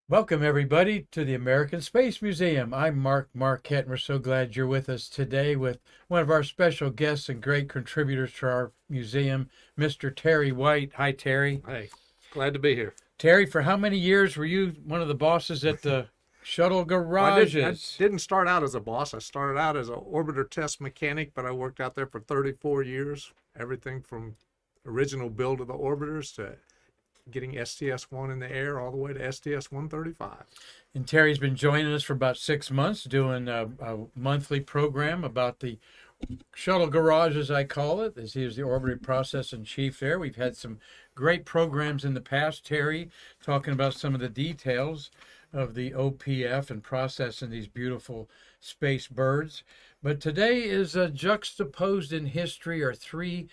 Welcome, everybody, to the American Space Museum. I'm Marquette, and we're so glad you're with us today with one of our special guests and great contributors to our museum, Mr. Terry White. Hi, Terry. Hey, glad to be here. Terry, for how many years were you one of the bosses at the shuttle Well, I garages? didn't start out as a boss. I started out as an orbiter test mechanic, but I worked out there for 34 years. Everything from original build of the orbiters to getting STS-1 in the air all the way to STS-135. And Terry's been joining us for about 6 months doing a monthly program about the shuttle garage, as I call it, as he is the orbiter process in chief there. We've had some great programs in the past, Terry, talking about some of the details of the OPF and processing these beautiful space birds. But today is juxtaposed in history are three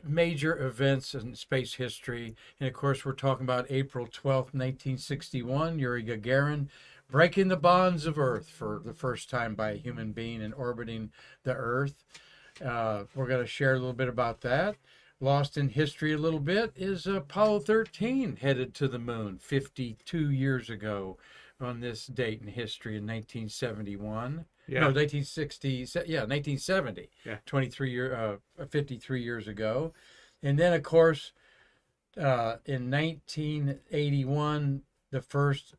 major events in space history. And of course, we're talking about April 12th, 1961, Yuri Gagarin breaking the bonds of Earth for the first time by a human being and orbiting the Earth. We're going to share a little bit about that. Lost in history a little bit is Apollo 13 headed to the moon 52 years ago on this date in history in 1971. No, Yeah, 1960, yeah, 1970, yeah. 53 years ago. And then, of course, in 1981, the first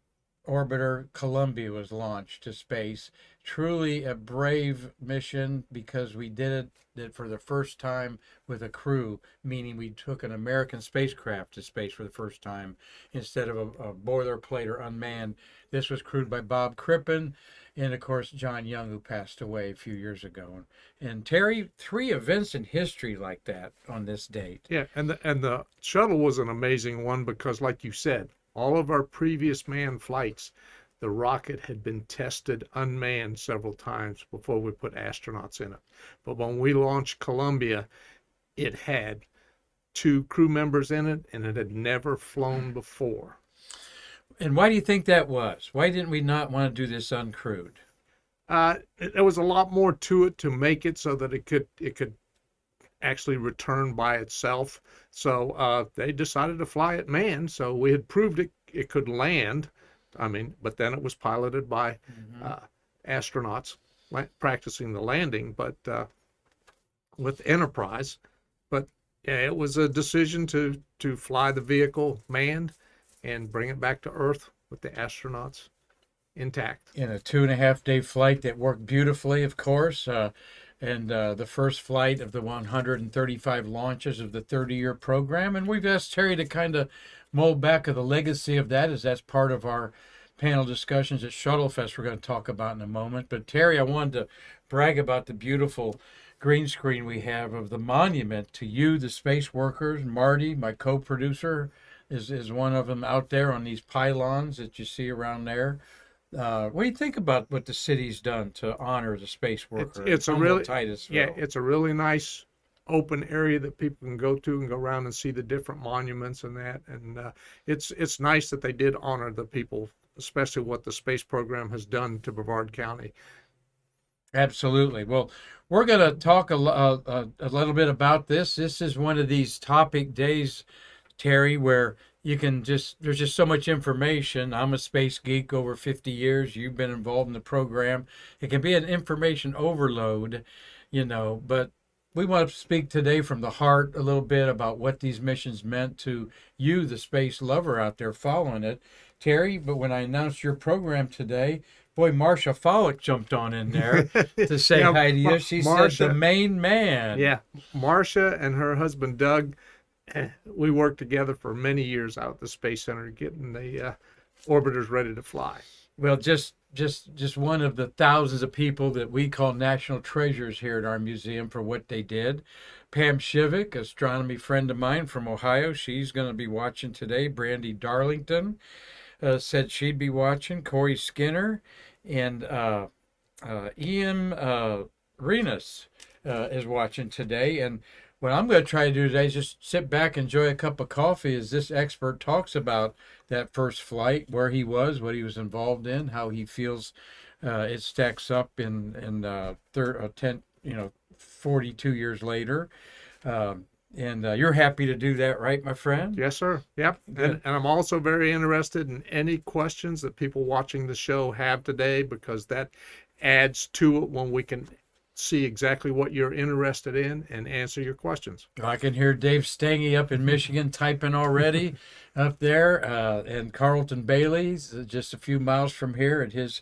orbiter Columbia was launched to space. Truly a brave mission because we did it for the first time with a crew, meaning we took an American spacecraft to space for the first time instead of a boilerplate or unmanned. This was crewed by Bob Crippen and, of course, John Young, who passed away a few years ago. And Terry, three events in history like that on this date. Yeah, and the shuttle was an amazing one because, like you said, all of our previous manned flights, the rocket had been tested unmanned several times before we put astronauts in it. But when we launched Columbia, it had two crew members in it, and it had never flown before. And why do you think that was? Why didn't we not want to do this uncrewed? There was a lot more to it to make it so that it could actually return by itself. So they decided to fly it manned. So we had proved it could land. I mean, but then it was piloted by astronauts practicing the landing, but with Enterprise. But yeah, it was a decision to fly the vehicle manned and bring it back to Earth with the astronauts intact. In a 2.5 day flight that worked beautifully, of course. And the first flight of the 135 launches of the 30-year program. And we've asked Terry to kind of mold back of the legacy of that, as that's part of our panel discussions at Shuttle Fest we're going to talk about in a moment. But Terry, I wanted to brag about the beautiful green screen we have of the monument to you, the space workers. Marty, my co-producer, is one of them out there on these pylons that you see around there. What do you think about what the city's done to honor the space worker? It's a home really in Titusville? Yeah, it's a really nice open area that people can go to and go around and see the different monuments and that. And it's nice that they did honor the people, especially what the space program has done to Brevard County. Absolutely. Well, we're going to talk a little bit about this. This is one of these topic days, Terry, where there's just so much information. I'm a space geek over 50 years. You've been involved in the program. It can be an information overload, but we want to speak today from the heart a little bit about what these missions meant to you, the space lover out there following it, Terry. But when I announced your program today, boy, Marcia Follick jumped on in there to say Yeah, hi to you. She said the main man. Yeah, Marcia and her husband Doug, we worked together for many years out at the Space Center getting the orbiters ready to fly. Well, just one of the thousands of people that we call national treasures here at our museum for what they did. Pam Shivik, astronomy friend of mine from Ohio, she's going to be watching today. Brandy Darlington said she'd be watching. Corey Skinner and Ian Renus is watching today. And what I'm going to try to do today is just sit back, enjoy a cup of coffee as this expert talks about that first flight, where he was, what he was involved in, how he feels it stacks up in 42 years later. And you're happy to do that, right, my friend? Yes, sir. Yep. Good. And I'm also very interested in any questions that people watching the show have today, because that adds to it when we can see exactly what you're interested in and answer your questions. I can hear Dave Stangy up in Michigan typing already up there, and Carlton Bailey's just a few miles from here at his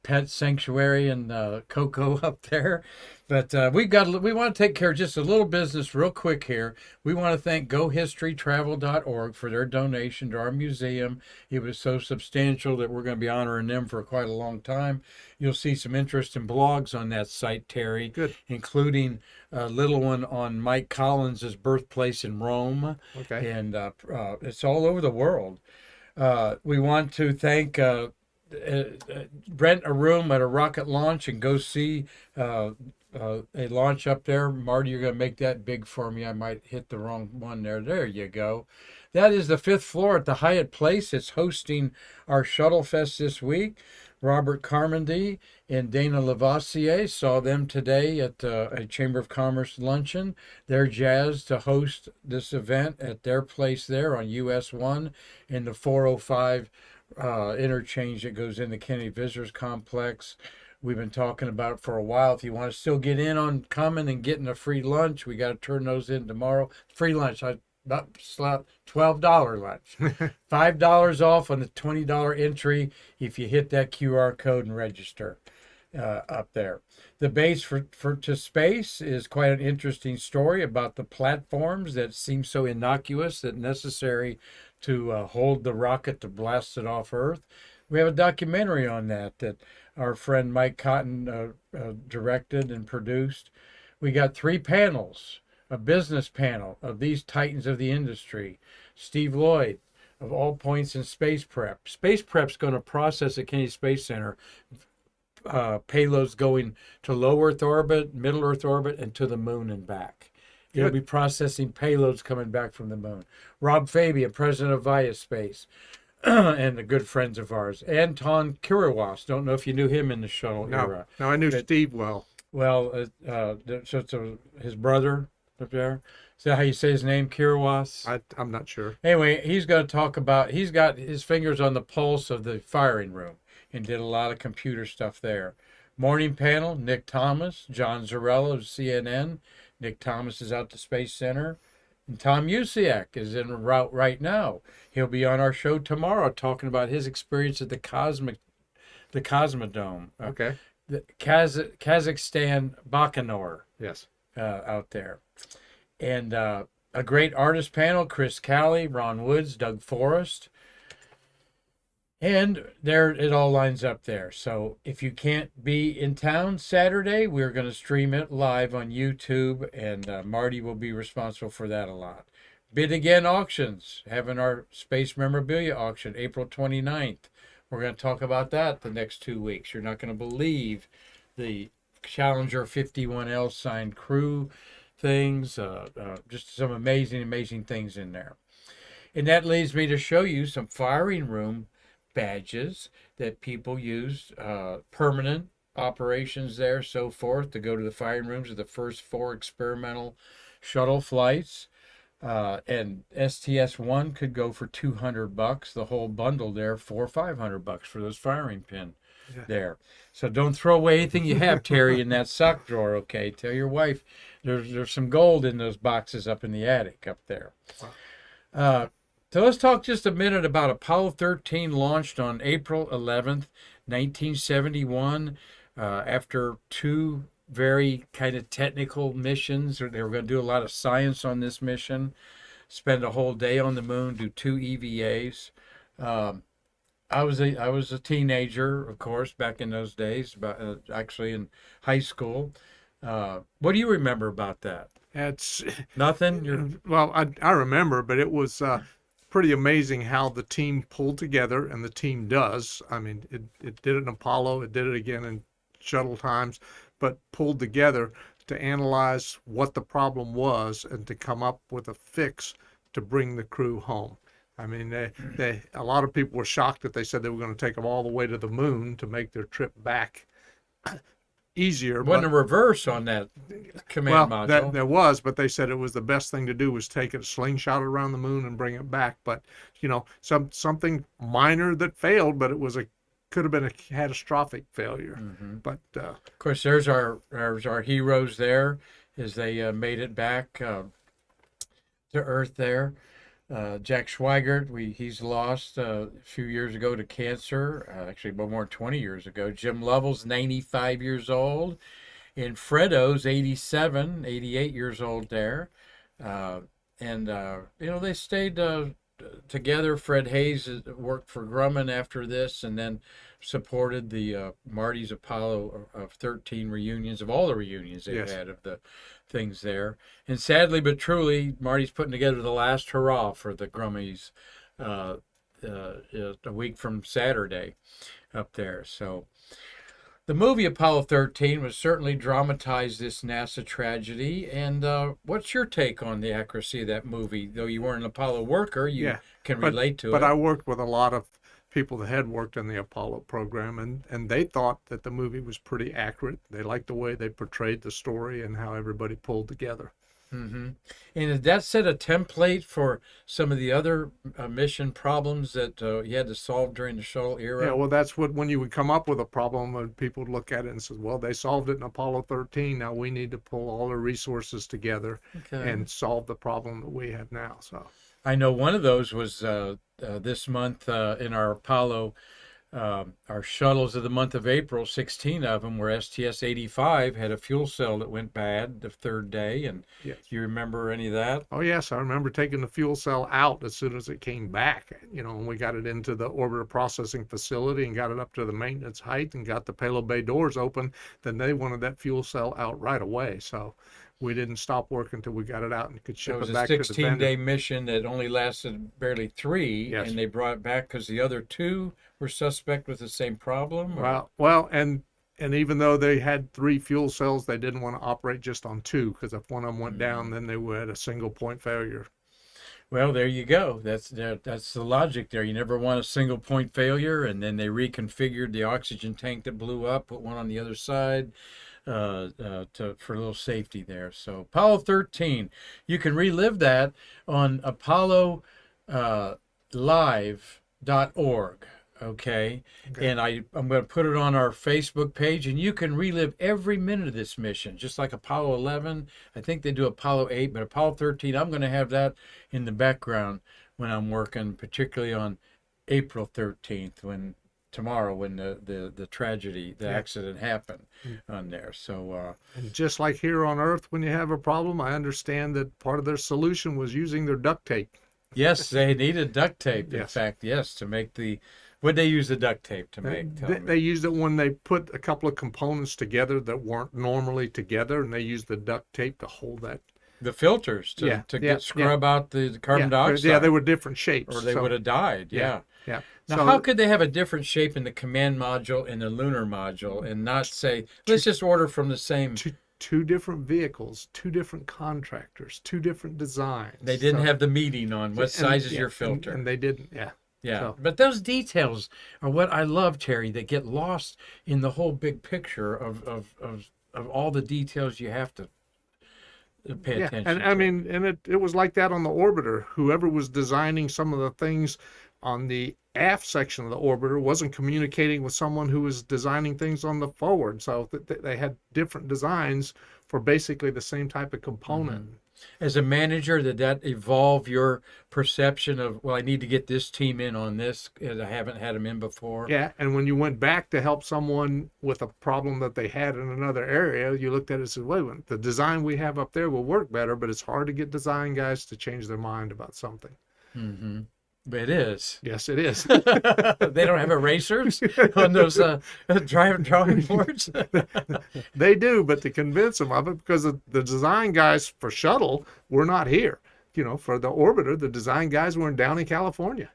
pet sanctuary in Cocoa up there. But we want to take care of just a little business real quick here. We want to thank GoHistoryTravel.org for their donation to our museum. It was so substantial that we're going to be honoring them for quite a long time. You'll see some interesting blogs on that site, Terry, Good. including a little one on Mike Collins's birthplace in Rome. Okay. And it's all over the world. We want to thank rent a room at a rocket launch and go see a launch up there. Marty, you're going to make that big for me. I might hit the wrong one there. There you go. That is the 5th floor at the Hyatt Place. It's hosting our Shuttle Fest this week. Robert Carmody and Dana Lavoisier, saw them today at a Chamber of Commerce luncheon. They're jazzed to host this event at their place there on US 1 in the 405 interchange that goes in the Kennedy Visitors Complex. We've been talking about it for a while. If you want to still get in on coming and getting a free lunch, we got to turn those in tomorrow. Free lunch, $12 lunch. $5 off on the $20 entry if you hit that QR code and register up there. The base for to space is quite an interesting story about the platforms that seem so innocuous that necessary to hold the rocket to blast it off Earth. We have a documentary on that our friend Mike Cotton directed and produced. We got 3 panels, a business panel of these titans of the industry. Steve Lloyd, of All Points in Space Prep. Space Prep's going to process at Kennedy Space Center payloads going to low Earth orbit, middle Earth orbit, and to the moon and back. It'll be processing payloads coming back from the moon. Rob Fabian, president of Viaspace, and the good friends of ours. Anton Kiriwas, don't know if you knew him in the shuttle era. No, I knew Steve well. Well, his brother up there. Is that how you say his name, Kiriwas? I'm not sure. Anyway, he's going to talk about, he's got his fingers on the pulse of the firing room and did a lot of computer stuff there. Morning panel, Nick Thomas, John Zarella of CNN. Nick Thomas is out to Space Center. And Tom Usiak is en route right now. He'll be on our show tomorrow talking about his experience at the Cosmodome. Okay. The Kazakhstan Baikonur Yes. out there. And a great artist panel, Chris Calley, Ron Woods, Doug Forrest. And there it all lines up there. So if you can't be in town Saturday, we're going to stream it live on YouTube, and Marty will be responsible for that a lot. Bid Again Auctions, having our space memorabilia auction April 29th. We're going to talk about that the next 2 weeks. You're not going to believe the Challenger 51L signed crew things, just some amazing things in there. And that leads me to show you some firing room badges that people use, permanent operations there, so forth, to go to the firing rooms of the first 4 experimental shuttle flights. And STS-1 could go for $200. The whole bundle there for $500 for those firing pin there. So don't throw away anything you have, Terry, in that sock drawer, okay? Tell your wife there's some gold in those boxes up in the attic up there. So let's talk just a minute about Apollo 13, launched on April 11th, 1971, after 2 very kind of technical missions. They were going to do a lot of science on this mission, spend a whole day on the moon, do 2 EVAs. I was a teenager, of course, back in those days, but actually in high school. What do you remember about that? It's Nothing? well, I remember, but it was pretty amazing how the team pulled together, and the team does. I mean, it did it in Apollo, it did it again in shuttle times, but pulled together to analyze what the problem was and to come up with a fix to bring the crew home. I mean, a lot of people were shocked that they said they were going to take them all the way to the moon to make their trip back. easier. Wasn't a But, reverse on that command module. there was, but they said it was the best thing to do was take it, slingshot it around the moon, and bring it back. But something minor that failed, but it was could have been a catastrophic failure. Mm-hmm. But of course, there's our heroes there as they made it back to Earth there. Jack Schweigert, he's lost a few years ago to cancer, actually more than 20 years ago. Jim Lovell's 95 years old, and Fredo's 87, 88 years old there. They stayed together. Fred Hayes worked for Grumman after this, and then supported the Marty's Apollo of 13 reunions, of all the reunions they've Yes. had of the things there. And sadly but truly, Marty's putting together the last hurrah for the Grummies a week from Saturday up there. So the movie Apollo 13 was certainly dramatized this NASA tragedy. And what's your take on the accuracy of that movie? Though you weren't an Apollo worker, you can relate to it. But I worked with a lot of people that had worked in the Apollo program, and they thought that the movie was pretty accurate. They liked the way they portrayed the story and how everybody pulled together. Mm-hmm. And did that set a template for some of the other mission problems that you had to solve during the shuttle era? Yeah, well, that's when you would come up with a problem, people would look at it and say, well, they solved it in Apollo 13. Now we need to pull all the resources together and solve the problem that we have now. So I know one of those was this month in our Apollo, our shuttles of the month of April, 16 of them were STS-85, had a fuel cell that went bad the third day. And yes. you remember any of that? Oh, yes. I remember taking the fuel cell out as soon as it came back, and we got it into the orbital processing facility and got it up to the maintenance height and got the payload bay doors open. Then they wanted that fuel cell out right away. So we didn't stop working until we got it out and could ship it back to the vendor. It was a 16-day mission that only lasted barely 3, yes. and they brought it back because the other 2 were suspect with the same problem? Well, and even though they had 3 fuel cells, they didn't want to operate just on 2, because if one of them went down, then they would have a single point failure. Well, there you go. That's the logic there. You never want a single point failure, and then they reconfigured the oxygen tank that blew up, put one on the other side. For a little safety there. So Apollo 13, you can relive that on ApolloLive.org. Okay. And I'm going to put it on our Facebook page, and you can relive every minute of this mission, just like Apollo 11. I think they do Apollo 8, but Apollo 13, I'm going to have that in the background when I'm working, particularly on April 13th, tomorrow when the tragedy, the accident happened on there. So and just like here on Earth, when you have a problem, I understand that part of their solution was using their duct tape. Yes, they needed duct tape. Yes. In fact, yes, to make what'd they use the duct tape to make? They used it when they put a couple of components together that weren't normally together, and they used the duct tape to hold that. The filters to scrub out the carbon dioxide. Yeah, they were different shapes. Or they would have died. Yeah. Now, So, how could they have a different shape in the command module and the lunar module and not say, let's just order from the same? Two different vehicles, 2 different contractors, 2 different designs. They didn't have the meeting on what size is your filter. And they didn't, Yeah, So. but those details are what I love, Terry, that get lost in the whole big picture of all the details you have to pay attention and to. I mean, and it was like that on the orbiter. Whoever was designing some of the things on the aft section of the orbiter wasn't communicating with someone who was designing things on the forward. So they had different designs for basically the same type of component. Mm-hmm. As a manager, did that evolve your perception of, well, I need to get this team in on this, and I haven't had them in before? Yeah, and when you went back to help someone with a problem that they had in another area, you looked at it and said, wait a minute, the design we have up there will work better, but it's hard to get design guys to change their mind about something. Mm-hmm. It is. Yes, it is. They don't have erasers on those drawing boards? They do, but to convince them of it, because the design guys for Shuttle were not here. For the orbiter, the design guys were down in California.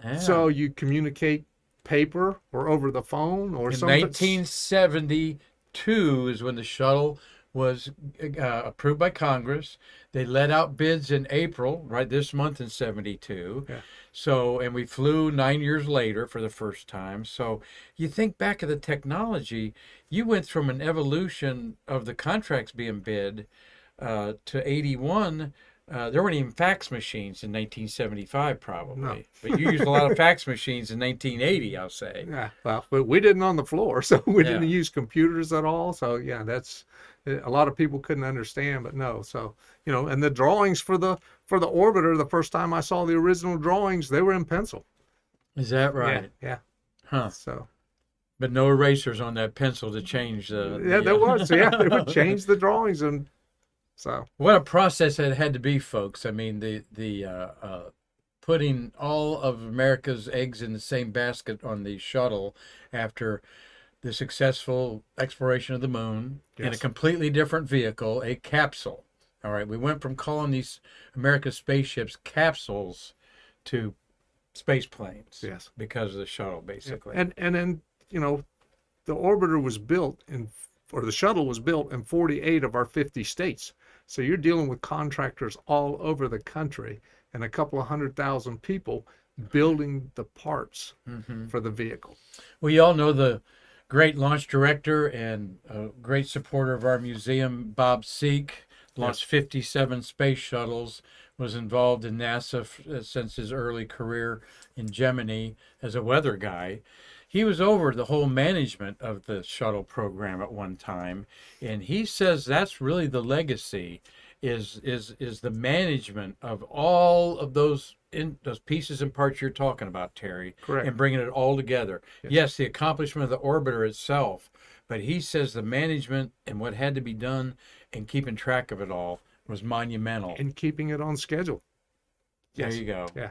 Yeah. So you communicate paper or over the phone or in something. 1972 is when the shuttle was approved by Congress. They let out bids in April, right this month in 72. Yeah. So, and we flew 9 years later for the first time. So you think back of the technology, you went from an evolution of the contracts being bid to 81. There weren't even fax machines in 1975, probably. No. But you used a lot of fax machines in 1980, I'll say. Yeah, well, but we didn't on the floor, so we Yeah. didn't use computers at all. So yeah, that's a lot of people couldn't understand, but no. So and the drawings for the orbiter, the first time I saw the original drawings, they were in pencil. Is that right? Yeah. Huh. So But no erasers on that pencil to change there was. Yeah, they would change the drawings, and so What a process it had to be, folks. I mean, the putting all of America's eggs in the same basket on the shuttle after the successful exploration of the moon in a Yes. completely different vehicle, a capsule. All right, we went from calling these America's spaceships capsules to space planes. Yes. Because of the shuttle, basically. and then the orbiter was built or the shuttle was built in 48 of our 50 states. So you're dealing with contractors all over the country and a couple of 100,000 people building the parts for the vehicle. Well, you all know the great launch director and a great supporter of our museum, Bob Seek, launched 57 space shuttles, was involved in NASA since his early career in Gemini as a weather guy. He was over the whole management of the shuttle program at one time, and he says that's really the legacy is the management of all of those pieces and parts you're talking about, Terry. Correct. And bringing it all together. Yes, the accomplishment of the orbiter itself, but he says the management and what had to be done and keeping track of it all was monumental. And keeping it on schedule. There you go. Yeah.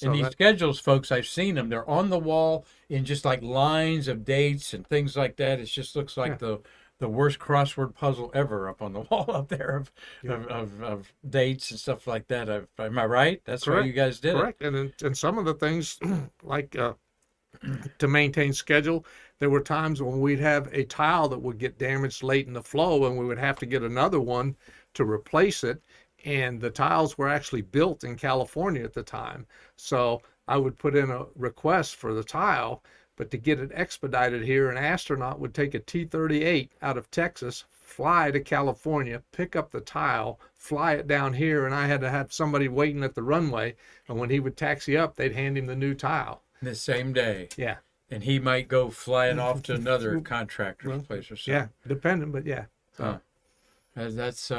And these schedules, folks, I've seen them. They're on the wall in just like lines of dates and things like that. It just looks like the worst crossword puzzle ever up on the wall up there of dates and stuff like that. Am I right? That's why you guys did Correct. it. And some of the things like to maintain schedule, there were times when we'd have a tile that would get damaged late in the flow and we would have to get another one to replace it. And the tiles were actually built in California at the time. So I would put in a request for the tile, but to get it expedited here, an astronaut would take a T-38 out of Texas, fly to California, pick up the tile, fly it down here, and I had to have somebody waiting at the runway. And when he would taxi up, they'd hand him the new tile. The same day. Yeah. And he might go flying off to another contractor's place or something. Yeah, dependent, but yeah. So. Huh. That's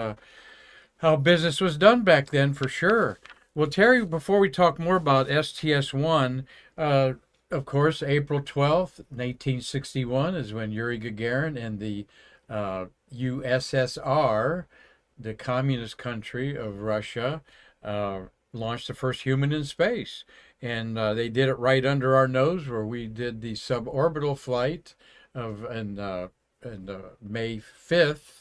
how business was done back then, for sure. Well, Terry, before we talk more about STS-1, of course, April 12th, 1961 is when Yuri Gagarin and the USSR, the communist country of Russia, launched the first human in space. And they did it right under our nose, where we did the suborbital flight and May 5th.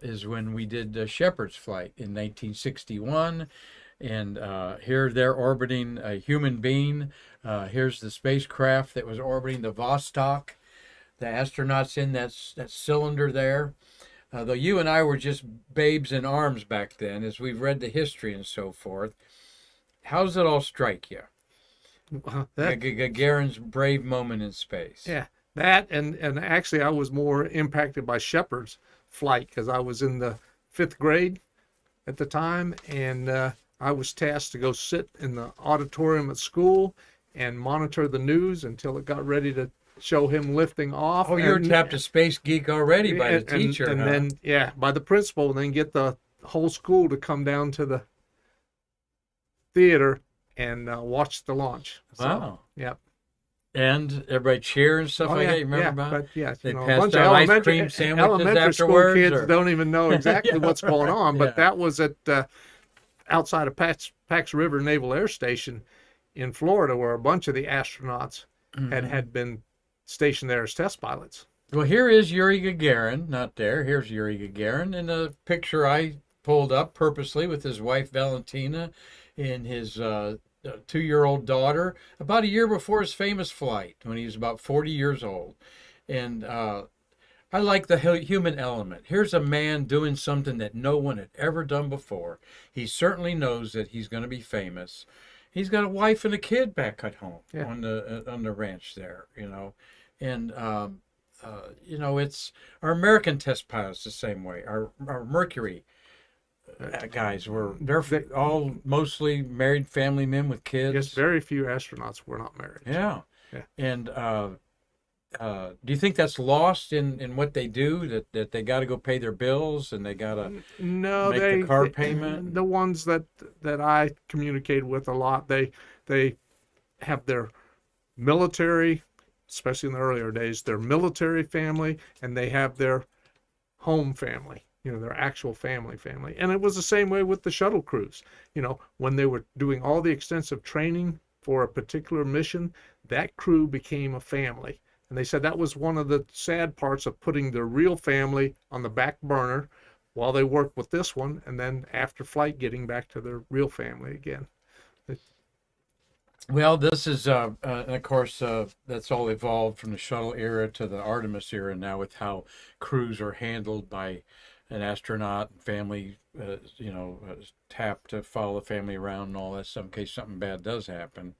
Is when we did Shepard's flight in 1961. And here they're orbiting a human being. Here's the spacecraft that was orbiting the Vostok. The astronauts in that cylinder there. Though you and I were just babes in arms back then, as we've read the history and so forth. How does it all strike you? Gagarin's brave moment in space. Yeah, that and actually I was more impacted by Shepard's flight because I was in the 5th grade at the time, and I was tasked to go sit in the auditorium at school and monitor the news until it got ready to show him lifting off. Oh, you were tapped a space geek already by the teacher, and huh? then by the principal, and then get the whole school to come down to the theater and watch the launch. Wow. So, yep. And everybody cheer and stuff like that. You remember about? But yeah, They a passed bunch of out ice cream sandwiches elementary school afterwards, kids or- don't even know exactly what's going on. But Yeah. that was at outside of Pax River Naval Air Station in Florida, where a bunch of the astronauts had been stationed there as test pilots. Well, here is Yuri Gagarin, not there. Here's Yuri Gagarin in a picture I pulled up purposely with his wife Valentina and his 2-year-old daughter, about a year before his famous flight, when he was about 40 years old. And I like the human element. Here's a man doing something that no one had ever done before. He certainly knows that he's going to be famous. He's got a wife and a kid back at home Yeah. on the ranch there, and it's our American test pilots the same way. Our Mercury guys they're all mostly married family men with kids. Yes, very few astronauts were not married. Yeah, Yeah. and do you think that's lost in what they do? That they got to go pay their bills and they got to No, make the car payment? The ones that I communicate with a lot, they have their military, especially in the earlier days, their military family, and they have their home family, their actual family. And it was the same way with the shuttle crews. When they were doing all the extensive training for a particular mission, that crew became a family. And they said that was one of the sad parts of putting their real family on the back burner while they worked with this one, and then after flight getting back to their real family again. Well, this is, and of course, that's all evolved from the shuttle era to the Artemis era now, with how crews are handled by an astronaut and family, tapped to follow the family around and all that stuff in case something bad does happen.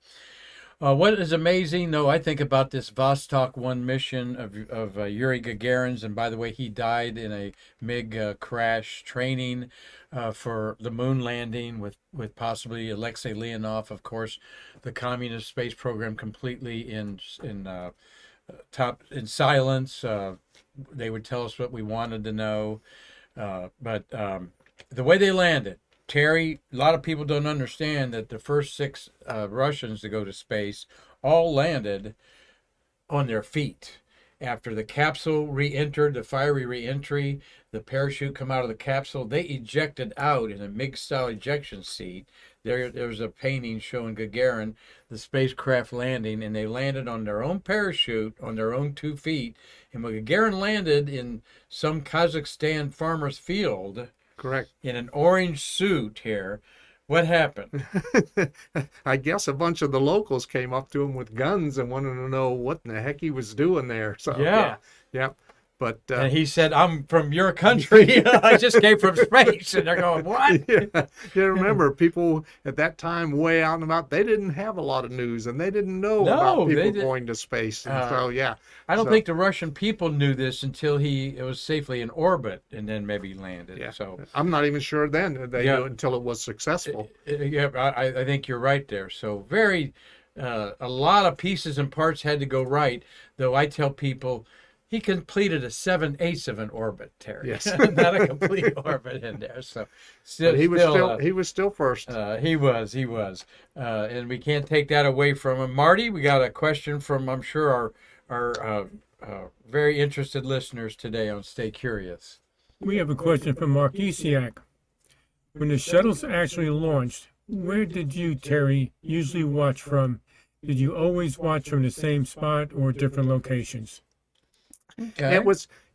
What is amazing, though, I think about this Vostok 1 mission of Yuri Gagarin's, and by the way, he died in a MiG crash training for the moon landing with possibly Alexei Leonov, of course, the communist space program completely in silence. They would tell us what we wanted to know, but the way they landed. Terry, a lot of people don't understand that the first 6 Russians to go to space all landed on their feet. After the capsule re-entered, the fiery re-entry, the parachute come out of the capsule, they ejected out in a MiG-style ejection seat. There's a painting showing Gagarin, the spacecraft landing, and they landed on their own parachute, on their own 2 feet. And when Gagarin landed in some Kazakhstan farmer's field, Correct. in an orange suit here, what happened? I guess a bunch of the locals came up to him with guns and wanted to know what in the heck he was doing there. So yeah. But and he said, "I'm from your country. I just came from space." And they're going, "What?" Yeah. Remember, people at that time, way out and about, they didn't have a lot of news, and they didn't know about people going to space. And so yeah, I don't think the Russian people knew this until it was safely in orbit, and then maybe landed. Yeah. So I'm not even sure then that they knew it until it was successful. Yeah, I think you're right there. So a lot of pieces and parts had to go right. Though I tell people, he completed a 7/8 of an orbit, Terry. Yes. Not a complete orbit in there. So he was still first. He was. And we can't take that away from him. Marty, we got a question from, I'm sure, our very interested listeners today on Stay Curious. We have a question from Mark Isiak. When the shuttles actually launched, where did you, Terry, usually watch from? Did you always watch from the same spot or different locations? Okay.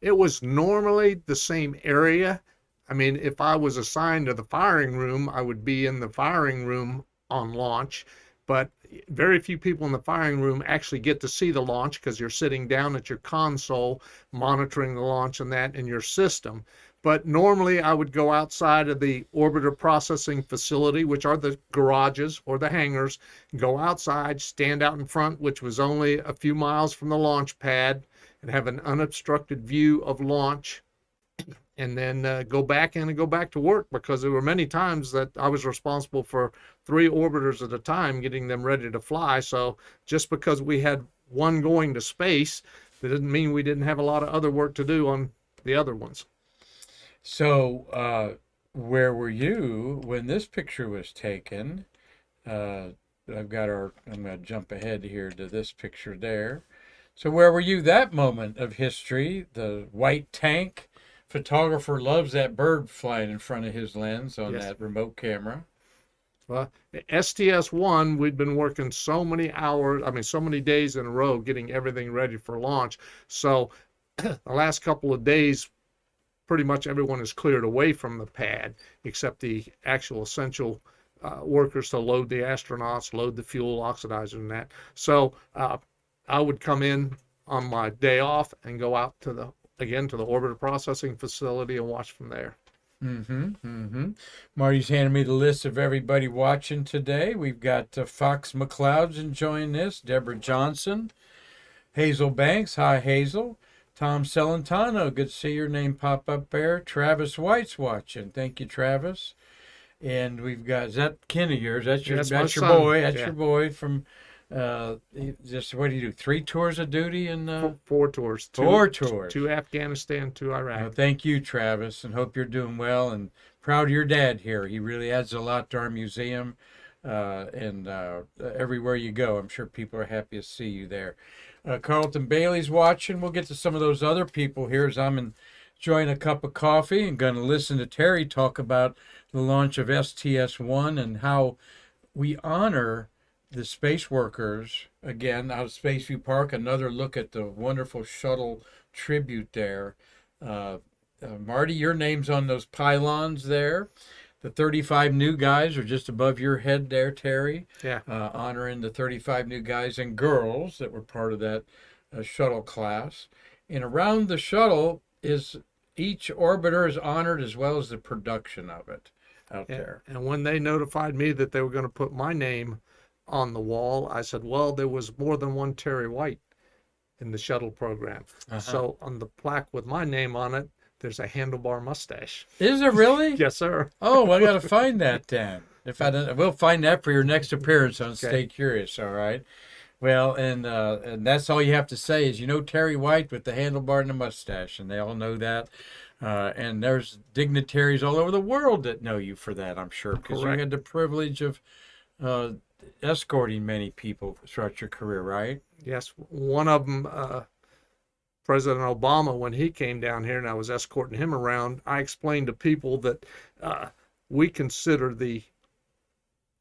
It was normally the same area. I mean, if I was assigned to the firing room, I would be in the firing room on launch, but very few people in the firing room actually get to see the launch because you're sitting down at your console monitoring the launch and that in your system. But normally I would go outside of the orbiter processing facility, which are the garages or the hangars, go outside, stand out in front, which was only a few miles from the launch pad, and have an unobstructed view of launch, and then go back in and go back to work, because there were many times that I was responsible for 3 orbiters at a time, getting them ready to fly. So just because we had one going to space, that didn't mean we didn't have a lot of other work to do on the other ones. So where were you when this picture was taken? I'm going to jump ahead here to this picture there. So where were you that moment of history? The white tank. Photographer loves that bird flying in front of his lens on that remote camera. Well, STS-1, we'd been working so many hours, so many days in a row getting everything ready for launch. So the last couple of days, pretty much everyone is cleared away from the pad, except the actual essential workers to load the astronauts, load the fuel oxidizer and that. So I would come in on my day off and go out to the again to the Orbital processing facility and watch from there. Marty's handed me the list of everybody watching today. We've got Fox McLeod's enjoying this, Deborah Johnson, Hazel Banks. Hi, Hazel. Tom Celentano, good to see your name pop up there. Travis White's watching. Thank you, Travis. And we've got, is that kin of yours? That's your, That's that's my your son. boy. That's Yeah. your boy from, just, what do you do? 3 tours of duty in, Four tours. 4 tours. 2 Afghanistan, 2 Well, Iraq. thank you, Travis, and hope you're doing well and proud of your dad here. He really adds a lot to our museum, and everywhere you go, I'm sure people are happy to see you there. Carlton Bailey's watching. We'll get to some of those other people here as I'm enjoying a cup of coffee and going to listen to Terry talk about the launch of STS-1 and how we honor the space workers. Again, out of Spaceview Park, another look at the wonderful shuttle tribute there. Marty, your name's on those pylons there. The 35 new guys are just above your head there, Terry. Yeah. Honoring the 35 new guys and girls that were part of that shuttle class. And around the shuttle is each orbiter is honored as well as the production of it out there. And when they notified me that they were going to put my name on the wall, I said, well, there was more than one Terry White in the shuttle program. So on the plaque with my name on it, there's a handlebar mustache. Is it really? Yes, sir. Oh, I got to find that then. If I don't, we'll find that for your next appearance on Stay Curious. All right. Well, and that's all you have to say is Terry White with the handlebar and the mustache, and they all know that. And there's dignitaries all over the world that know you for that, I'm sure, because you Correct. had the privilege of escorting many people throughout your career, right? Yes, one of them, President Obama, when he came down here and I was escorting him around, I explained to people that we consider the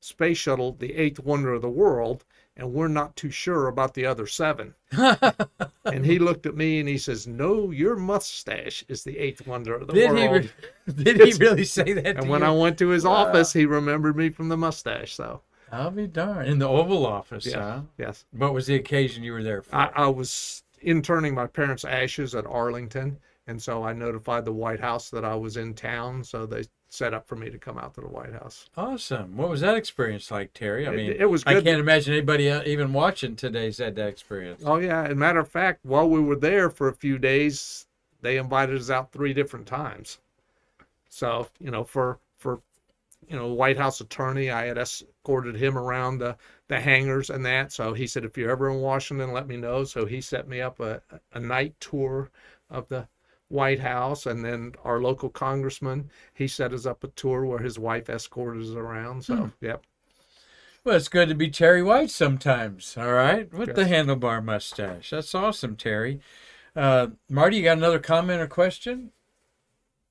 space shuttle the 8th wonder of the world, and we're not too sure about the other 7. And he looked at me and he says, no, your mustache is the 8th wonder of the world. Did he really say that? And when I went to his office, he remembered me from the mustache. So I'll be darned. In the Oval Office, yeah, huh? yes. What was the occasion you were there for? I was interning my parents' ashes at Arlington, and so I notified the White House that I was in town, so they set up for me to come out to the White House. Awesome. What was that experience like, Terry? I mean, it was I good. can't imagine anybody even watching today's had that experience. Oh yeah, as a matter of fact, while we were there for a few days, they invited us out 3 different times. So, for White House attorney, I had escorted him around the hangars and that. So he said, if you're ever in Washington, let me know. So he set me up a night tour of the White House. And then our local congressman, he set us up a tour where his wife escorted us around. So, yep. Well, it's good to be Terry White sometimes, all right? With the Yes. handlebar mustache. That's awesome, Terry. Marty, you got another comment or question?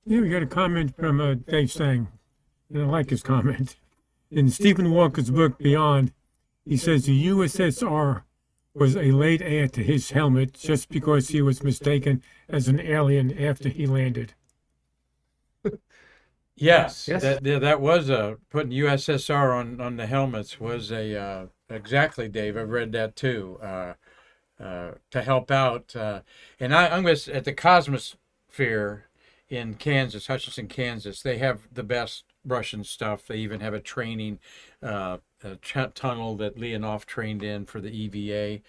Yeah, we got a comment from Dave Sang, and I like his comment. In Stephen Walker's book, Beyond, he says the USSR was a late add to his helmet just because he was mistaken as an alien after he landed. Yes. Yes. That was putting USSR on the helmets was exactly, Dave. I've read that too. To help out. And I'm going to, at the Cosmosphere in Kansas, Hutchinson, Kansas, they have the best Russian stuff. They even have a training tunnel that Leonov trained in for the EVA.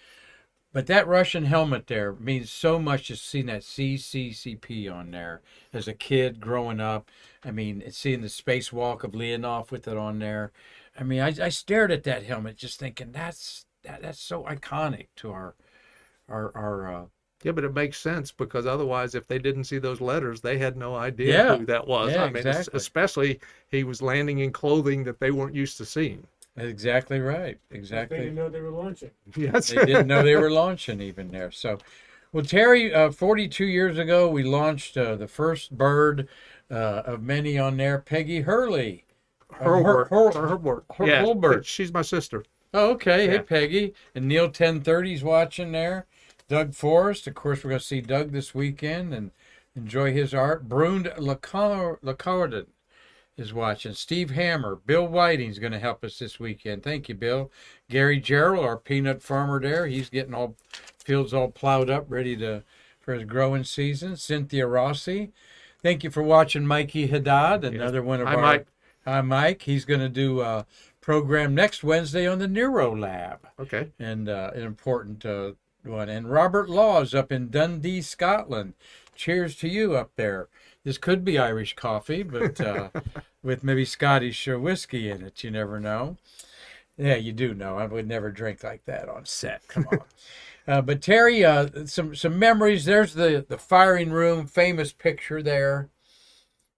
But that Russian helmet there means so much, just seeing that CCCP on there as a kid growing up. I mean, seeing the spacewalk of Leonov with it on there. I mean, I stared at that helmet just thinking that's so iconic to our Yeah, but it makes sense because otherwise, if they didn't see those letters, they had no idea who that was. Yeah, I mean, exactly. especially he was landing in clothing that they weren't used to seeing. Exactly right. They Exactly. didn't know they were launching. Yes. They didn't know they were launching even there. So, well, Terry, 42 years ago, we launched the first bird of many on there, Peggy Hurley. Hurlburt. Yeah, Hurlburt. she's my sister. Oh, okay. Hey, Yeah. Peggy. And Neil 1030's watching there. Doug Forrest. Of course, we're going to see Doug this weekend and enjoy his art. Brund Lacardon is watching. Steve Hammer. Bill Whiting's going to help us this weekend. Thank you, Bill. Gary Gerald, our peanut farmer there. He's getting all fields all plowed up, ready for his growing season. Cynthia Rossi. Thank you for watching Mikey Haddad, another one of Hi, our. Mike. Hi, Mike. He's going to do a program next Wednesday on the Neuro Lab, Okay. and an important one. And Robert Laws up in Dundee, Scotland. Cheers to you up there. This could be Irish coffee, but with maybe Scottish whiskey in it. You never know. Yeah, you do know. I would never drink like that on set. Come on. But Terry, some memories. There's the firing room, famous picture there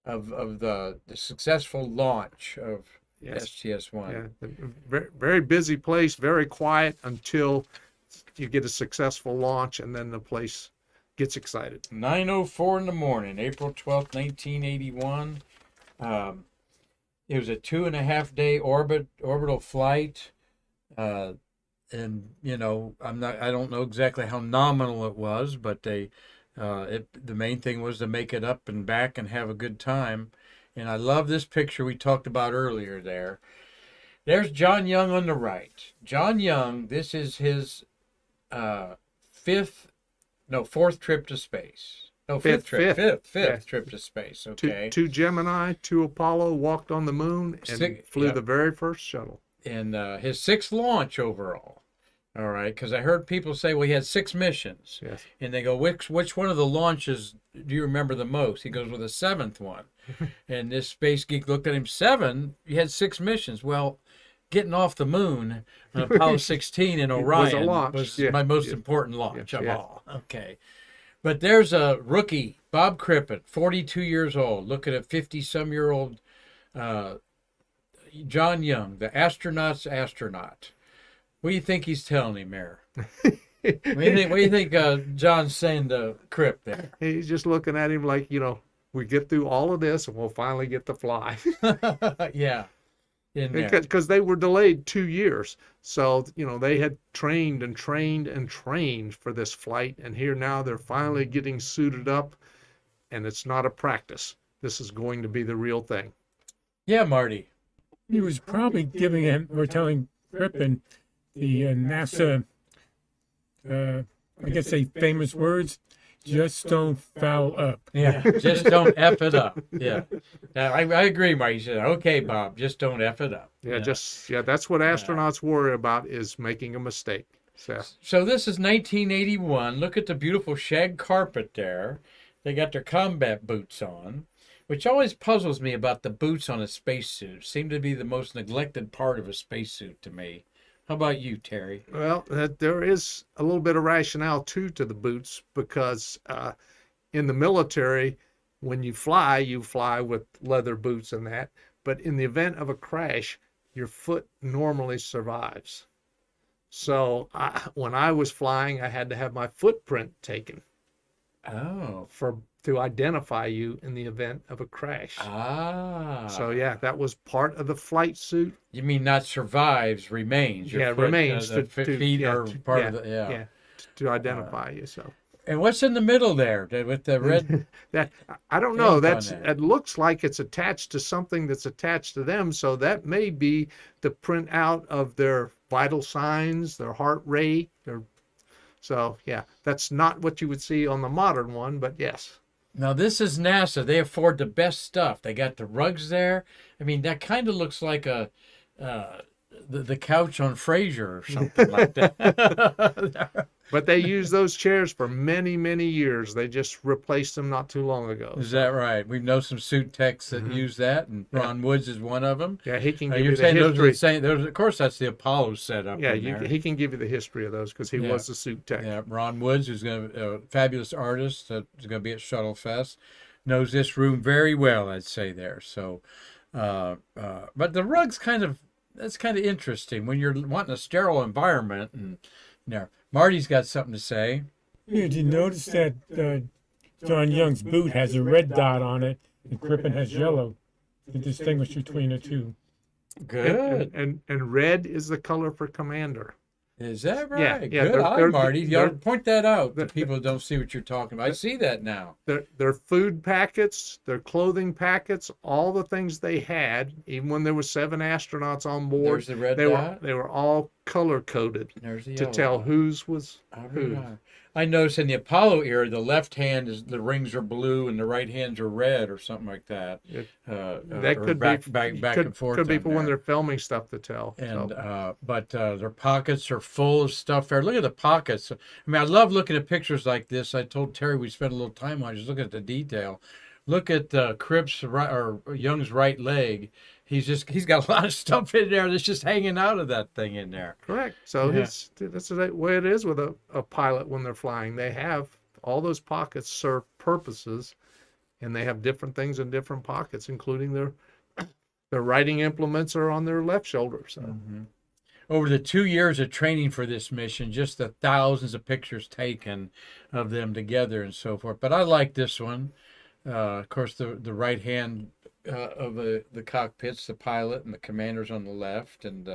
of the successful launch of STS-1. Yeah, very, very busy place, very quiet until you get a successful launch, and then the place gets excited. 9:04 in the morning, April 12th, 1981. It was a 2.5 day orbital flight. And you know, I don't know exactly how nominal it was, but the main thing was to make it up and back and have a good time. And I love this picture we talked about earlier there. There's John Young on the right. John Young, this is his fourth trip to space. No, fifth Yeah. trip to space. Okay. Two Gemini, two Apollo walked on the moon and flew yep. the very first shuttle. And his sixth launch overall. All right, because I heard people say, well, he had 6 missions. Yes. And they go, which one of the launches do you remember the most? He goes, well, the 7th one. And this space geek looked at him, 7? You had 6 missions. Well, getting off the moon on Apollo 16 in Orion was my most important launch of all. Okay. But there's a rookie, Bob Crippen, 42 years old, looking at 50-some-year-old John Young, the astronaut's astronaut. What do you think he's telling him there? What do you think John's saying to Cripp there? He's just looking at him like, we get through all of this and we'll finally get to fly. Yeah. Because they were delayed 2 years. So, they had trained and trained and trained for this flight. And here now they're finally getting suited up. And it's not a practice. This is going to be the real thing. Yeah, Marty. He was probably giving him, or telling Crippen, the NASA, I guess, say famous words, just don't foul up. Yeah, just don't F it up. Yeah. I agree, Marty. He said, okay, Bob, just don't F it up. Yeah, that's what astronauts worry about, is making a mistake. So this is 1981. Look at the beautiful shag carpet there. They got their combat boots on, which always puzzles me about the boots on a spacesuit. Seem to be the most neglected part of a spacesuit to me. How about you, Terry? Well, there is a little bit of rationale, too, to the boots, because in the military, when you fly with leather boots and that. But in the event of a crash, your foot normally survives. So when I was flying, I had to have my footprint taken. Oh. To identify you in the event of a crash. Ah. So that was part of the flight suit. You mean not survives, remains? Your foot, remains. The feet are part of the to identify you. So. And what's in the middle there with the red? That I don't know. It looks like it's attached to something that's attached to them. So that may be the printout of their vital signs, their heart rate, that's not what you would see on the modern one, but yes. Now, this is NASA. They afford the best stuff. They got the rugs there. I mean, that kind of looks like the couch on Frasier or something like that. But they used those chairs for many, many years. They just replaced them not too long ago. Is that right? We know some suit techs that use that, and Ron Woods is one of them. Yeah, he can give you you're the saying history. Those, of course, that's the Apollo setup. Yeah, he can give you the history of those because he was the suit tech. Yeah, Ron Woods, who's a fabulous artist that's going to be at Shuttle Fest, knows this room very well, I'd say there. So, but the rugs that's kind of interesting when you're wanting a sterile environment. And Marty's got something to say. Yeah, did you notice that John Young's boot has a red dot on it and Crippen has yellow to distinguish between the two? Good. And red is the color for commander. Is that right? Yeah, Good eye, Marty. You ought to point that out to people who don't see what you're talking about. I see that now. Their food packets, their clothing packets, all the things they had, even when there were 7 astronauts on board, There's the red dot. They were all color coded There's the to yellow tell one. whose was All whose. right. I noticed in the Apollo era, the left hand is the rings are blue and the right hands are red or something like that. That Or could back be back and forth. could be on for when there. they're filming stuff to tell. And So but their pockets are full of stuff there. Look at the pockets. I mean, I love looking at pictures like this. I told Terry we spent a little time on it, just looking at the detail. Look at Cripps right, or Young's right leg. He's got a lot of stuff in there that's just hanging out of that thing in there. correct. So Yeah. that's the way it is with a pilot when they're flying. They have all those pockets serve purposes, and they have different things in different pockets, including their writing implements are on their left shoulder. So Over the 2 years of training for this mission, just the thousands of pictures taken of them together and so forth. But I like this one. Of course, the right hand of the cockpits, the pilot and the commander's on the left, and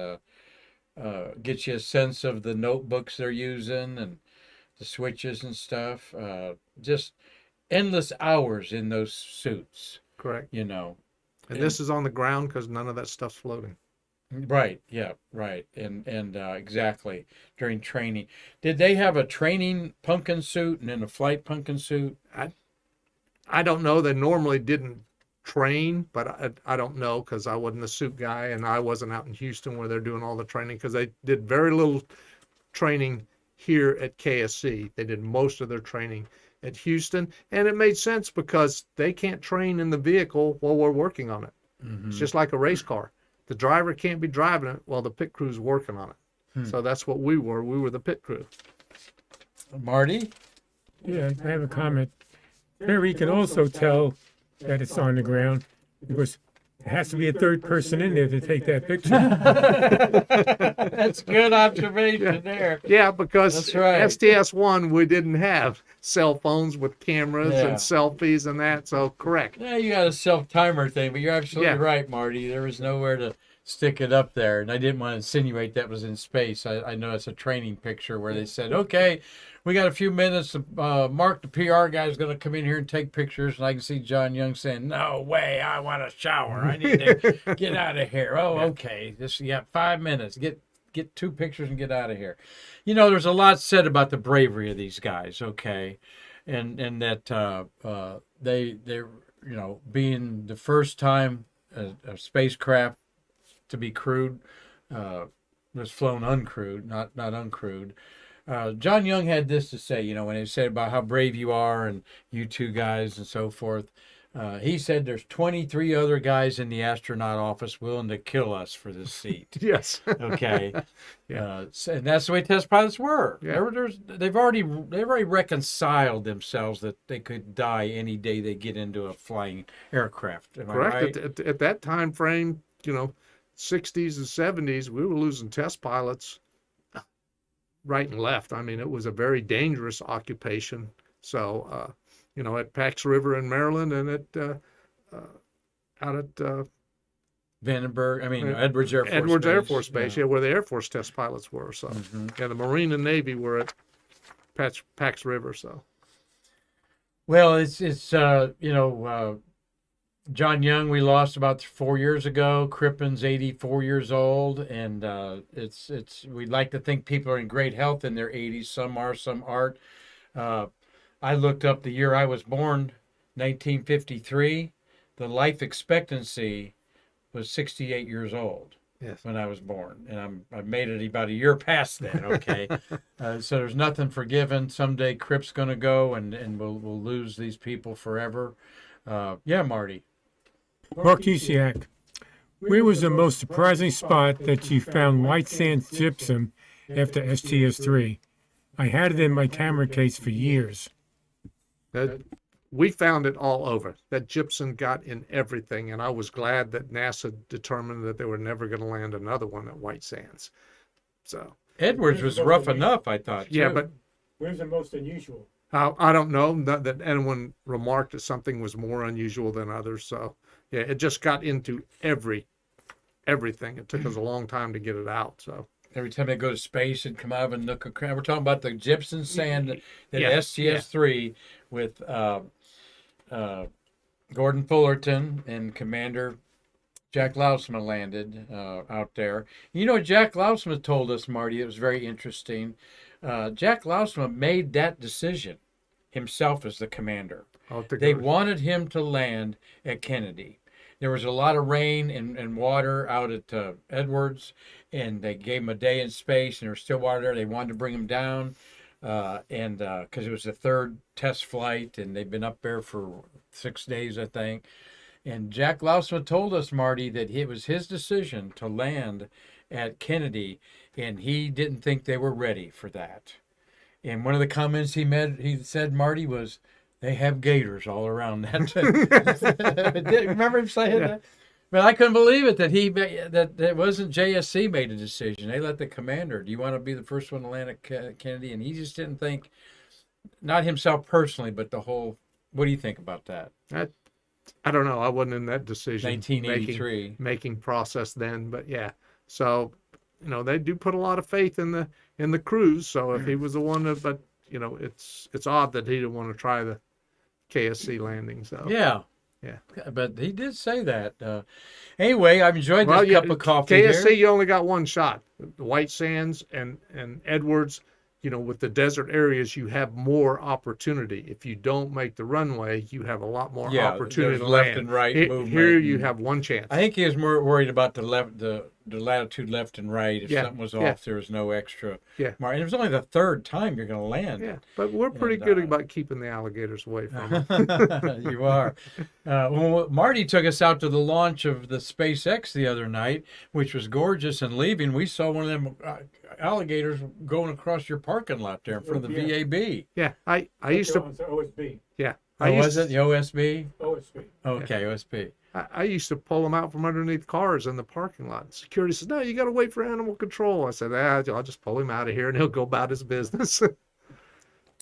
gets you a sense of the notebooks they're using and the switches and stuff. Just endless hours in those suits, correct. you know. And this is on the ground because none of that stuff's floating. Right. Yeah. Right. And exactly during training. Did they have a training pumpkin suit and then a flight pumpkin suit? I don't know. They normally didn't train, but I don't know because I wasn't a suit guy and I wasn't out in Houston where they're doing all the training because they did very little training here at KSC. They did most of their training at Houston, and it made sense because they can't train in the vehicle while we're working on it. It's just like a race car. The driver can't be driving it while the pit crew's working on it. So that's what we were. We were the pit crew. Marty? Yeah, I have a comment. Terry can also tell that it's on the ground because there has to be a third person in there to take that picture. That's good observation there. Yeah, because That's right. STS-1, we didn't have cell phones with cameras Yeah. and selfies and that. So correct. Yeah, you got a self-timer thing, but you're absolutely Yeah. right, Marty. There was nowhere to stick it up there. And I didn't want to insinuate that was in space. I know it's a training picture where they said, okay, we got a few minutes. Mark, the PR guy, is going to come in here and take pictures. And I can see John Young saying, no way, I want a shower. I need to get out of here. Oh, okay. You got 5 minutes. Get 2 pictures and get out of here. You know, there's a lot said about the bravery of these guys, okay? And that they being the first time a spacecraft to be crewed was flown uncrewed, not uncrewed. John Young had this to say, when he said about how brave you are and you two guys and so forth. He said there's 23 other guys in the astronaut office willing to kill us for this seat. Yes. Okay. And that's the way test pilots were. Yeah. They've already reconciled themselves that they could die any day they get into a flying aircraft. Am I Correct. right? At that time frame, 60s and 70s, we were losing test pilots right and left. I mean, it was a very dangerous occupation. So, at Pax River in Maryland and out at Edwards Air Force Edwards Base. Air Force Base, Yeah. where the Air Force test pilots were. So, the Marine and Navy were at Pax River. So, Well, it's John Young we lost about 4 years ago. Crippen's 84 years old, and we'd like to think people are in great health in their 80s. Some are, some aren't. I looked up the year I was born, 1953. The life expectancy was 68 years old. Yes. When I was born, and I made it about a year past that. Okay, so there's nothing forgiven. Someday Crip's going to go, and we'll lose these people forever. Yeah, Marty. Mark Usiak, where was the most surprising spot that you found white sand gypsum after STS-3? I had it in my camera case for years. we found it all over. That gypsum got in everything, and I was glad that NASA determined that they were never going to land another one at White Sands. So Edwards was rough enough, I thought. yeah, too. but Where's the most unusual? I don't know that anyone remarked that something was more unusual than others. So yeah, it just got into everything. It took us a long time to get it out. So every time they go to space and come out of a nook or cranny, we're talking about the gypsum sand that Yeah, STS-3 with Gordon Fullerton and Commander Jack Lausman landed out there. You know, Jack Lausman told us, Marty, it was very interesting. Jack Lausman made that decision himself as the commander. They wanted him to land at Kennedy. There was a lot of rain and water out at Edwards, and they gave him a day in space, and there was still water there. They wanted to bring him down, and because it was the third test flight, and they've been up there for 6 days, I think. And Jack Lausman told us, Marty, that it was his decision to land at Kennedy, and he didn't think they were ready for that. And one of the comments he said, Marty, was, "They have gators all around that." Remember him saying that? But I couldn't believe it that it wasn't JSC made a decision. They let the commander. Do you want to be the first one to land at Kennedy? And he just didn't think, not himself personally, but the whole. What do you think about that? I don't know. I wasn't in that decision 1983 making process then, but yeah. So, they do put a lot of faith in the crews. So if he was the one but it's odd that he didn't want to try the KSC landing. So yeah. Yeah. But he did say that. Anyway, I've enjoyed this cup of coffee KSC, here. you only got one shot. The White Sands and Edwards, with the desert areas, you have more opportunity. If you don't make the runway, you have a lot more opportunity to left land. and right movement. Here you have one chance. I think he was more worried about the latitude left and right. If something was off, there was no extra. Yeah. And it was only the third time you're going to land. Yeah, but we're pretty good about keeping the alligators away from them. You are. Well, Marty took us out to the launch of the SpaceX the other night, which was gorgeous, and leaving, we saw one of them alligators going across your parking lot there in front of the VAB. Yeah, I used to. OSB. Yeah. Was it the OSB? OSB. Okay, OSB. I used to pull them out from underneath cars in the parking lot. Security says, "No, you got to wait for animal control." I said, "I'll just pull him out of here and he'll go about his business."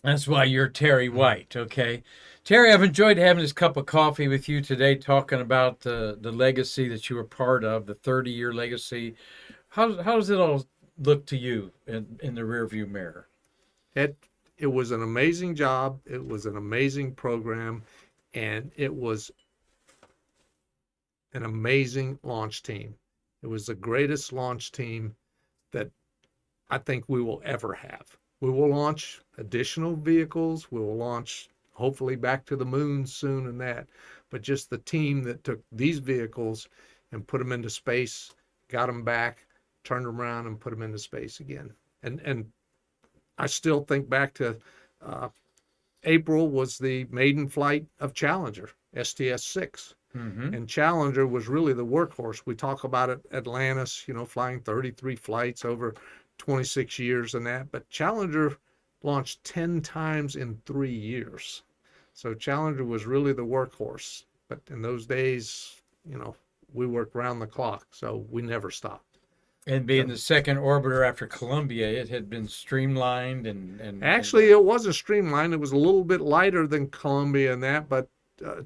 That's why you're Terry White, okay? Terry, I've enjoyed having this cup of coffee with you today, talking about the legacy that you were part of, the 30-year legacy. How does it all look to you in the rearview mirror? It was an amazing job. It was an amazing program, and it was an amazing launch team. It was the greatest launch team that I think we will ever have. We will launch additional vehicles. We will launch hopefully back to the moon soon and that. But just the team that took these vehicles and put them into space, got them back, turned them around and put them into space again. And I still think back to April was the maiden flight of Challenger, STS-6. Mm-hmm. And Challenger was really the workhorse. We talk about it, Atlantis, flying 33 flights over 26 years and that. But Challenger launched 10 times in 3 years. So Challenger was really the workhorse. But in those days, we worked round the clock. So we never stopped. And being the second orbiter after Columbia, it had been streamlined and actually, it wasn't streamlined. It was a little bit lighter than Columbia and that, but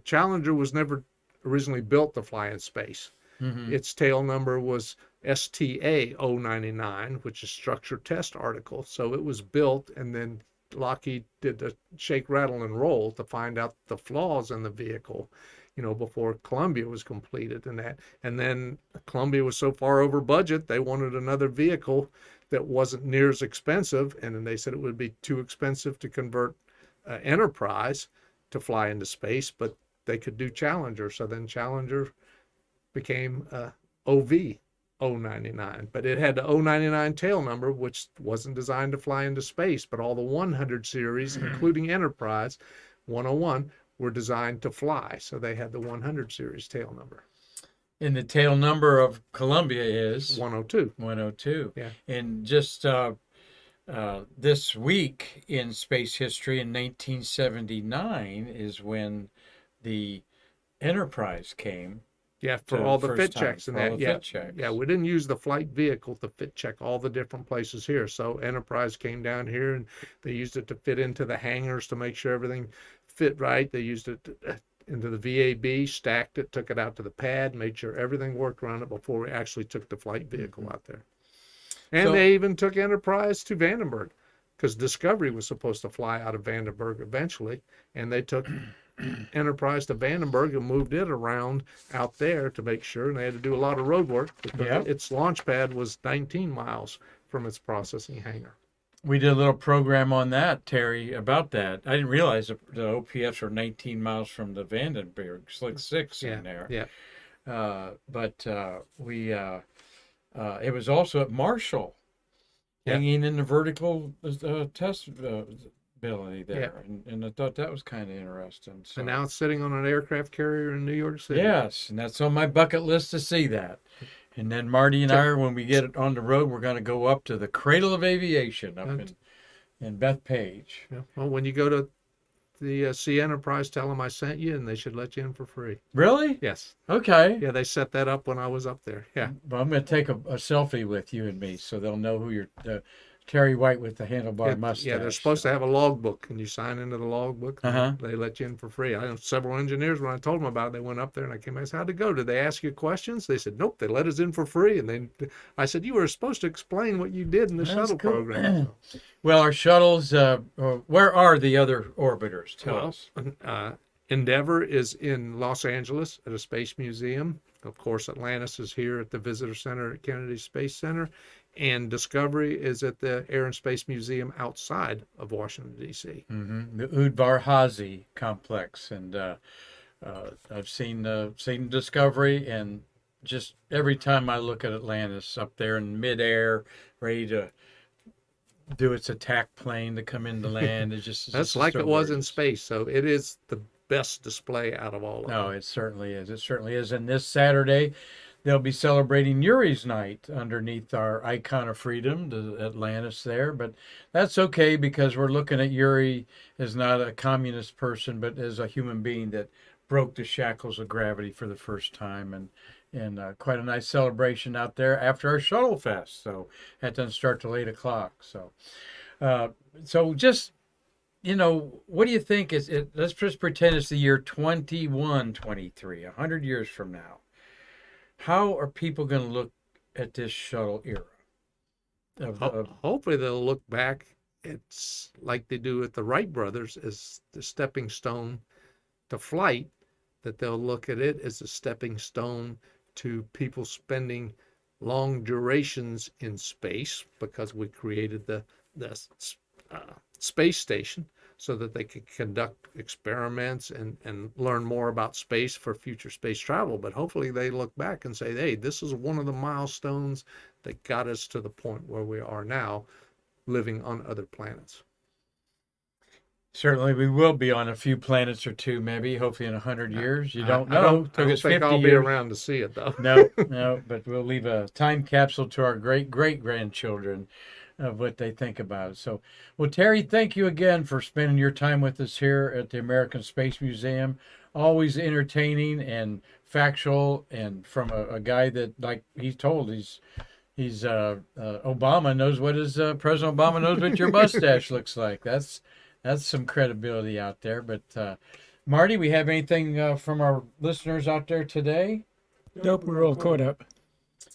Challenger was never originally built to fly in space. Mm-hmm. Its tail number was STA-099, which is Structure Test Article. So it was built, and then Lockheed did the shake, rattle, and roll to find out the flaws in the vehicle, before Columbia was completed and that. And then Columbia was so far over budget, they wanted another vehicle that wasn't near as expensive, and then they said it would be too expensive to convert Enterprise to fly into space, but they could do Challenger. So then Challenger became OV-099, but it had the 099 tail number, which wasn't designed to fly into space, but all the 100 series, including Enterprise 101, were designed to fly. So they had the 100 series tail number. And the tail number of Columbia is 102. 102. Yeah. And just this week in space history in 1979 is when the Enterprise came. Yeah, for all the fit checks and that. Yeah, checks. yeah, we didn't use the flight vehicle to fit check all the different places here. So Enterprise came down here, and they used it to fit into the hangars to make sure everything fit right. They used it into the VAB, stacked it, took it out to the pad, made sure everything worked around it before we actually took the flight vehicle out there. And they even took Enterprise to Vandenberg, because Discovery was supposed to fly out of Vandenberg eventually, and they took Enterprise to Vandenberg and moved it around out there to make sure, and they had to do a lot of road work because Yep. its launch pad was 19 miles from its processing hangar. We did a little program on that, Terry, about that. I didn't realize the OPFs were 19 miles from the Vandenberg. It's like 6 Yeah, in there. yeah. It was also at Marshall, Yeah. hanging in the vertical test ability there, Yeah. and I thought that was kind of interesting. So. And now it's sitting on an aircraft carrier in New York City. Yes, and that's on my bucket list to see that. And then Marty and I, when we get it on the road, we're going to go up to the Cradle of Aviation up in Bethpage. Yeah. Well, when you go to the Sea Enterprise, tell them I sent you, and they should let you in for free. Really? Yes. Okay. Yeah, they set that up when I was up there. Yeah. Well, I'm going to take a selfie with you and me, so they'll know who you're. Terry White with the handlebar mustache. Yeah, they're supposed to have a logbook, and you sign into the logbook. Uh-huh. They let you in for free. I know several engineers, when I told them about it, they went up there, and I came back and said, how'd it go? Did they ask you questions? They said, nope, they let us in for free. And then I said, you were supposed to explain what you did in the shuttle cool. program. So, Well, our shuttles, where are the other orbiters? Tell us. Endeavor is in Los Angeles at a space museum. Of course, Atlantis is here at the Visitor Center at Kennedy Space Center. And Discovery is at the Air and Space Museum outside of Washington, D.C. Mm-hmm. The Udvar Hazy complex. And I've seen Discovery, and just every time I look at Atlantis up there in midair, ready to do its attack plane to come into land, it's just That's it's like so it was in gorgeous. space. So it is the best display out of all of No, them. it certainly is. It certainly is. And this Saturday, they'll be celebrating Yuri's Night underneath our icon of freedom, the Atlantis there. But that's okay, because we're looking at Yuri as not a communist person, but as a human being that broke the shackles of gravity for the first time. And quite a nice celebration out there after our Shuttle Fest. So that doesn't start till 8 o'clock. So just, what do you think is it? Let's just pretend it's the year 2123, 100 years from now. How are people going to look at this shuttle era? Hopefully they'll look back. It's like they do with the Wright brothers as the stepping stone to flight, that they'll look at it as a stepping stone to people spending long durations in space, because we created the space station so that they could conduct experiments and learn more about space for future space travel. But hopefully they look back and say, hey, this is one of the milestones that got us to the point where we are now, living on other planets. Certainly, we will be on a few planets or two, maybe, hopefully in 100 years. You don't I know. don't Took us think 50 I'll be years. around to see it, though. No, but we'll leave a time capsule to our great-great-grandchildren of what they think about it. So, well, Terry, thank you again for spending your time with us here at the American Space Museum. Always entertaining and factual, and from a guy that, like he's told, he's Obama knows what his President Obama knows what your mustache looks like. That's some credibility out there. But Marty, we have anything from our listeners out there today? Nope, we're all caught up.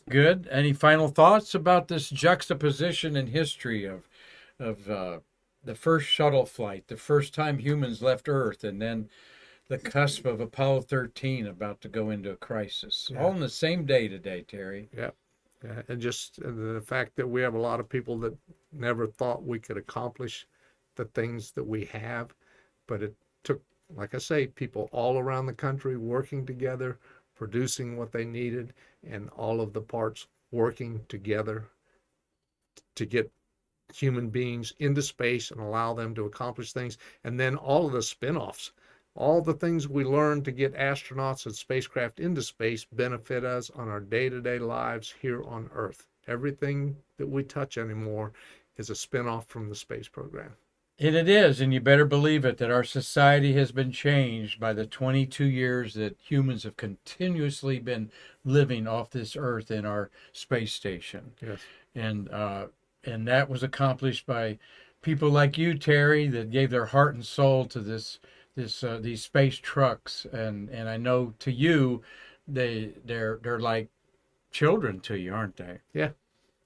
Good. Any final thoughts about this juxtaposition in history of the first shuttle flight, the first time humans left Earth, and then the cusp of Apollo 13 about to go into a crisis, all in the same day today, Terry? Yeah. And just the fact that we have a lot of people that never thought we could accomplish the things that we have, but it took, like I say, people all around the country working together, producing what they needed, and all of the parts working together to get human beings into space and allow them to accomplish things. And then all of the spin-offs, all the things we learned to get astronauts and spacecraft into space benefit us on our day-to-day lives here on Earth. Everything that we touch anymore is a spin-off from the space program. And it is, and you better believe it, that our society has been changed by the 22 years that humans have continuously been living off this Earth in our space station. Yes. And that was accomplished by people like you, Terry, that gave their heart and soul to these space trucks. And I know to you, they're like children to you, aren't they? Yeah.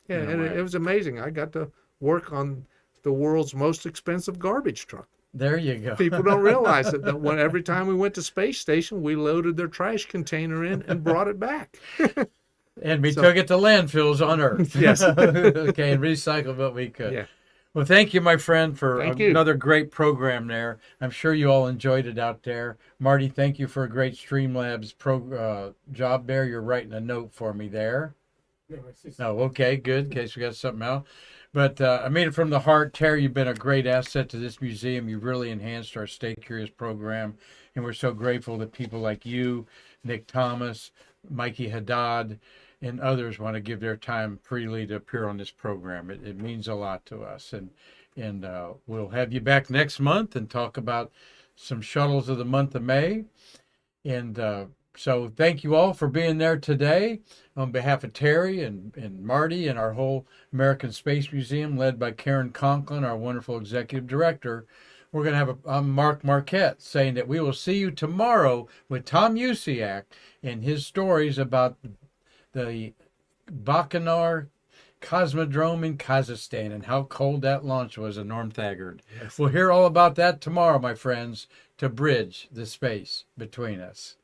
Yeah, In a and way. it was amazing. I got to work on the world's most expensive garbage truck. There you go. People don't realize it, that when every time we went to space station, we loaded their trash container in and brought it back. And we took it to landfills on Earth. Yes. Okay, and recycled what we could. Yeah. Well, thank you, my friend, for Thank you. another great program there. I'm sure you all enjoyed it out there. Marty, thank you for a great Streamlabs job there. You're writing a note for me there. Oh, okay, good, in case we got something else. But I made it from the heart. Terry, you've been a great asset to this museum. You've really enhanced our Stay Curious program. And we're so grateful that people like you, Nick Thomas, Mikey Haddad, and others want to give their time freely to appear on this program. It means a lot to us. And we'll have you back next month and talk about some shuttles of the month of May. And so thank you all for being there today. On behalf of Terry and Marty and our whole American Space Museum, led by Karan Conklin, our wonderful executive director, we're going to have I'm Mark Marquette saying that we will see you tomorrow with Tom Usiak and his stories about the Baikonur Cosmodrome in Kazakhstan and how cold that launch was at Norm Thagard. Yes. We'll hear all about that tomorrow, my friends, to bridge the space between us.